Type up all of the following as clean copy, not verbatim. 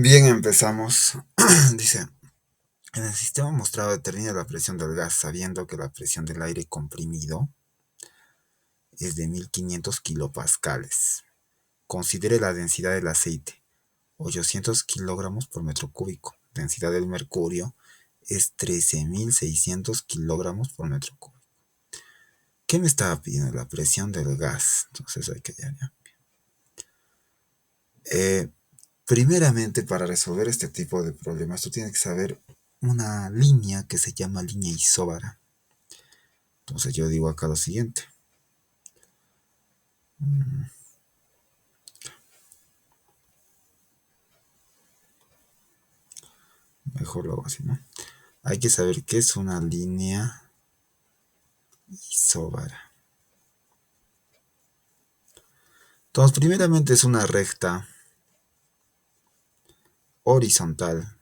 Bien, empezamos. Dice, en el sistema mostrado determina la presión del gas, sabiendo que la presión del aire comprimido es de 1500 kilopascales. Considere la densidad del aceite, 800 kilogramos por metro cúbico. Densidad del mercurio es 13.600 kilogramos por metro cúbico. ¿Qué me estaba pidiendo? La presión del gas. Entonces hay que ya. Eh, Primeramente, para resolver este tipo de problemas, tú tienes que saber una línea que se llama línea isóbara. Entonces yo digo acá lo siguiente. Mejor lo hago así, ¿no? Hay que saber qué es una línea isóbara. Entonces, primeramente es una recta horizontal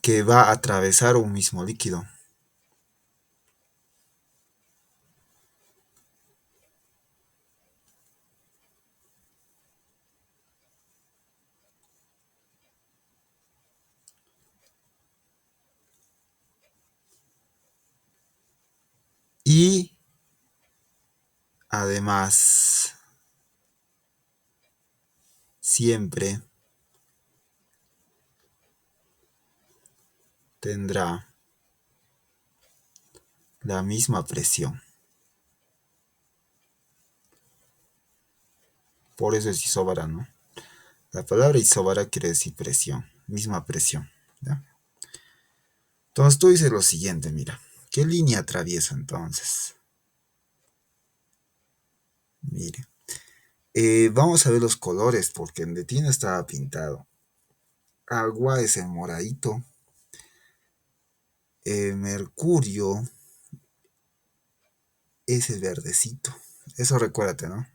que va a atravesar un mismo líquido. Y además, siempre tendrá la misma presión. Por eso es isóbara, ¿no? La palabra isóbara quiere decir presión, misma presión, ¿ya? Entonces tú dices lo siguiente, mira, ¿qué línea atraviesa entonces? Mire, vamos a ver los colores porque en de ti no estaba pintado. Agua es el moradito, mercurio es el verdecito. Eso recuérdate, ¿no?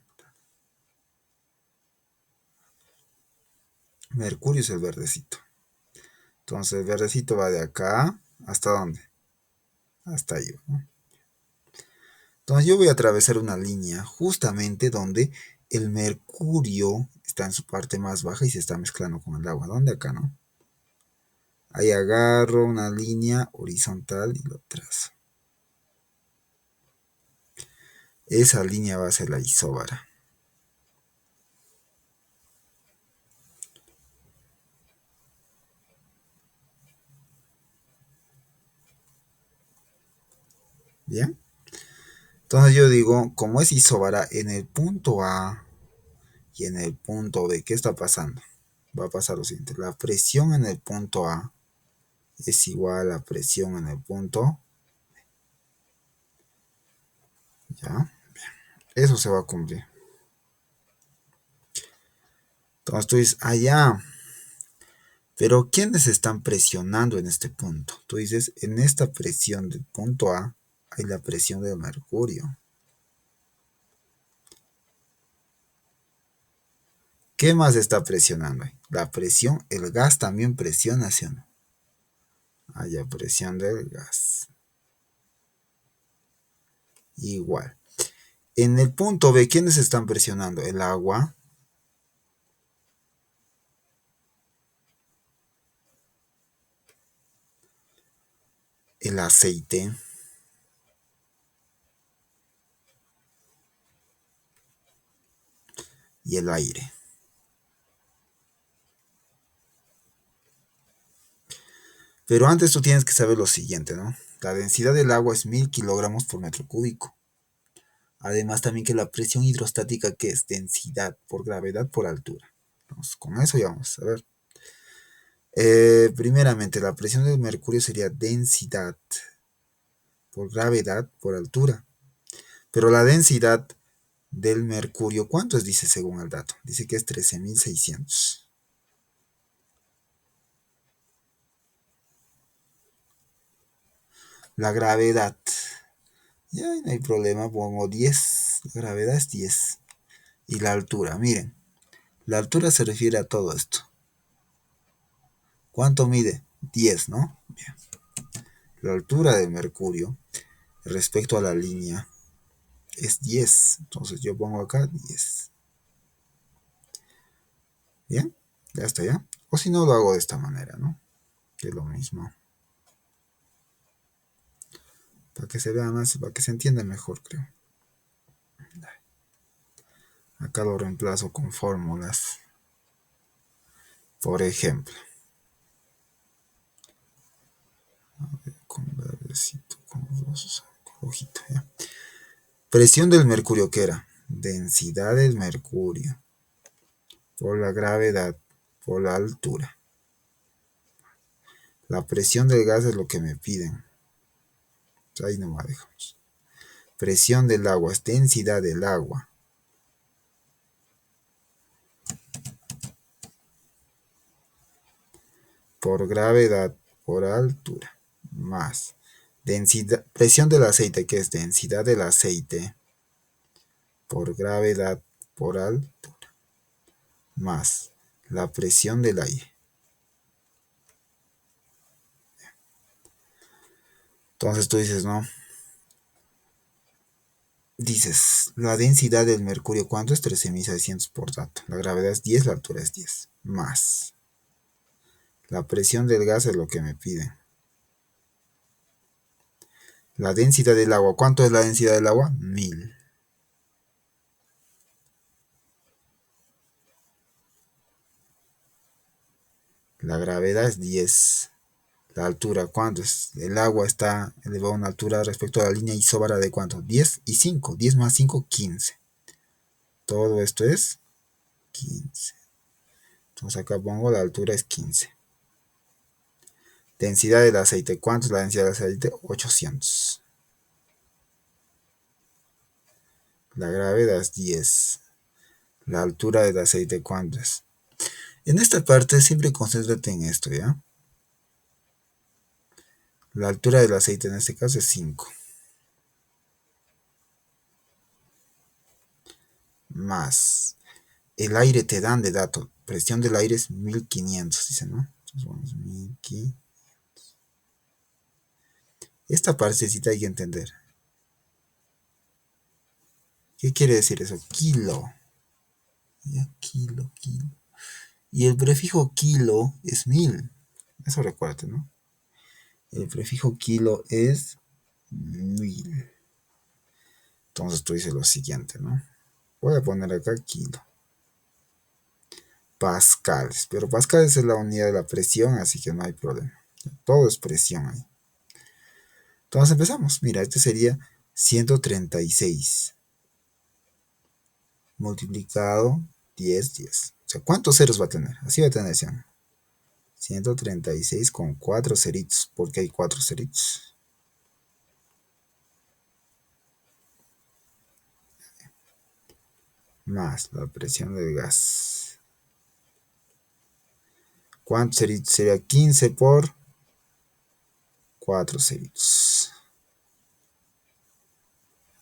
Mercurio es el verdecito. Entonces el verdecito va de acá hasta dónde? Hasta ahí, ¿no? Entonces yo voy a atravesar una línea justamente donde el mercurio está en su parte más baja y se está mezclando con el agua. ¿Dónde? Acá, ¿no? Ahí agarro una línea horizontal y lo trazo. Esa línea va a ser la isóbara. ¿Bien? Entonces yo digo, como es isóbara en el punto A y en el punto B, ¿qué está pasando? Va a pasar lo siguiente, la presión en el punto A es igual a la presión en el punto, ¿ya? Eso se va a cumplir. Entonces tú dices, allá, pero ¿quiénes están presionando en este punto? Tú dices, en esta presión del punto A hay la presión del mercurio. ¿Qué más está presionando? La presión, el gas también presiona, ¿sí o no? Haya presión del gas. Igual. En el punto B, ¿quiénes están presionando? El agua, el aceite y el aire. Pero antes tú tienes que saber lo siguiente, ¿no? La densidad del agua es 1000 kilogramos por metro cúbico. Además también que la presión hidrostática, que es densidad por gravedad por altura. Entonces, con eso ya vamos a ver. Primeramente, la presión del mercurio sería densidad por gravedad por altura. Pero la densidad del mercurio, ¿cuánto es? Dice según el dato. Dice que es 13.600. La gravedad. Ya no hay problema, pongo 10. La gravedad es 10. Y la altura, miren. La altura se refiere a todo esto. ¿Cuánto mide? 10, ¿no? Bien. La altura del mercurio respecto a la línea es 10. Entonces yo pongo acá 10. Bien, ya está ya. O si no, lo hago de esta manera, ¿no? Que es lo mismo. Para que se vea más, para que se entienda mejor, creo. Acá lo reemplazo con fórmulas. Por ejemplo, con verdecito, con rojito, ¿ya? Presión del mercurio, ¿qué era? Densidad del mercurio por la gravedad, por la altura. La presión del gas es lo que me piden. Ahí nomás dejamos. Presión del agua es densidad del agua por gravedad por altura más densidad, presión del aceite, que es densidad del aceite por gravedad por altura más la presión del aire. Entonces tú dices, ¿no? Dices, la densidad del mercurio, ¿cuánto es? 13.600 por dato. La gravedad es 10, la altura es 10. Más. La presión del gas es lo que me piden. La densidad del agua, ¿cuánto es la densidad del agua? 1000. La gravedad es 10. La altura, ¿cuánto es? El agua está elevado a una altura respecto a la línea isóbara de ¿cuánto? 10 y 5. 10 más 5, 15. Todo esto es 15. Entonces acá pongo la altura es 15. Densidad del aceite. ¿Cuánto es la densidad del aceite? 800. La gravedad es 10. La altura del aceite, ¿cuánto es? En esta parte siempre concéntrate en esto, ¿ya? La altura del aceite en este caso es 5. Más. El aire te dan de dato. Presión del aire es 1500, dice, ¿no? Entonces vamos, 1500. Esta partecita hay que entender. ¿Qué quiere decir eso? Kilo. ¿Ya? Kilo, kilo. Y el prefijo kilo es 1000. Eso recuérdate, ¿no? El prefijo kilo es 1000. Entonces tú dices lo siguiente, ¿no? Voy a poner acá kilo. Pascales. Pero pascales es la unidad de la presión, así que no hay problema. Todo es presión ahí. Entonces empezamos. Mira, este sería 136 multiplicado 10, 10. O sea, ¿cuántos ceros va a tener? Así va a tener 136 con 4 ceritos. Porque hay 4 ceritos. Más la presión del gas. ¿Cuántos ceritos? Sería 15 por 4 ceritos.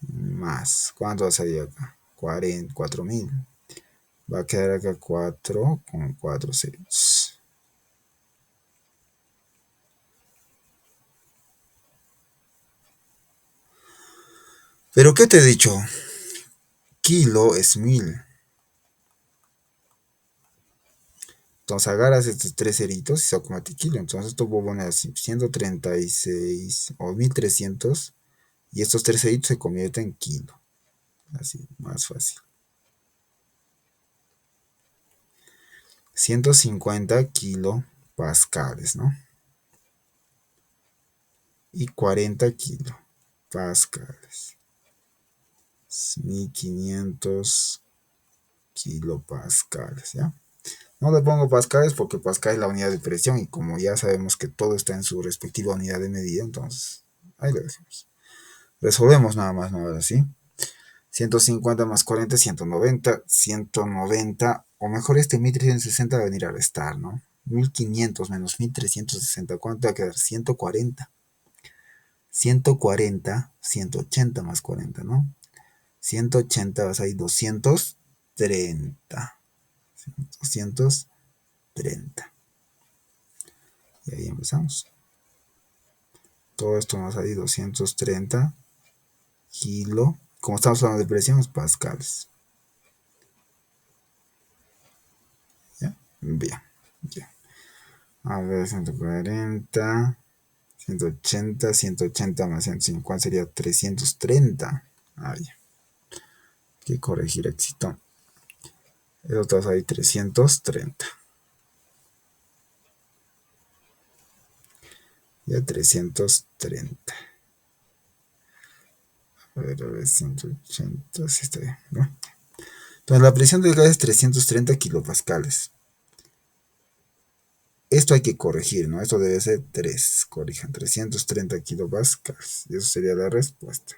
Más. ¿Cuánto va a salir acá? 4000. Va a quedar acá 4 con 4 ceros. ¿Pero qué te he dicho? Kilo es 1000. Entonces agarras estos 3 ceritos y se convierte kilo. Entonces esto voy a poner así, 136 o 1300. Y estos 3 ceritos se convierten en kilo. Así, más fácil. 150 kilopascales, ¿no? Y 40 kilopascales. 1500 kilopascales, ¿ya? No le pongo pascales porque pascal es la unidad de presión y como ya sabemos que todo está en su respectiva unidad de medida, entonces ahí lo dejamos. Resolvemos nada más, ¿no? Ahora sí. 150 más 40, 190. 190, o mejor este 1360 va a venir a restar, ¿no? 1500 menos 1360, ¿cuánto va a quedar? 140. 140, 180 más 40, ¿no? 180 vas ahí, 230. 230. Y ahí empezamos. Todo esto nos ha ido 230 kilo. Como estamos hablando de presiones, pascales. ¿Ya? Bien, bien. A ver, 140, 180, 180 más 150 sería 330. Ah, ya. Hay que corregir éxito. Eso está ahí 330. Ya 330. A ver, 180, sí está bien, ¿no? Entonces la presión del gas es 330 kilopascales. Esto hay que corregir, ¿no? Esto debe ser 3. Corrijan, 330 kilopascales. Y eso sería la respuesta.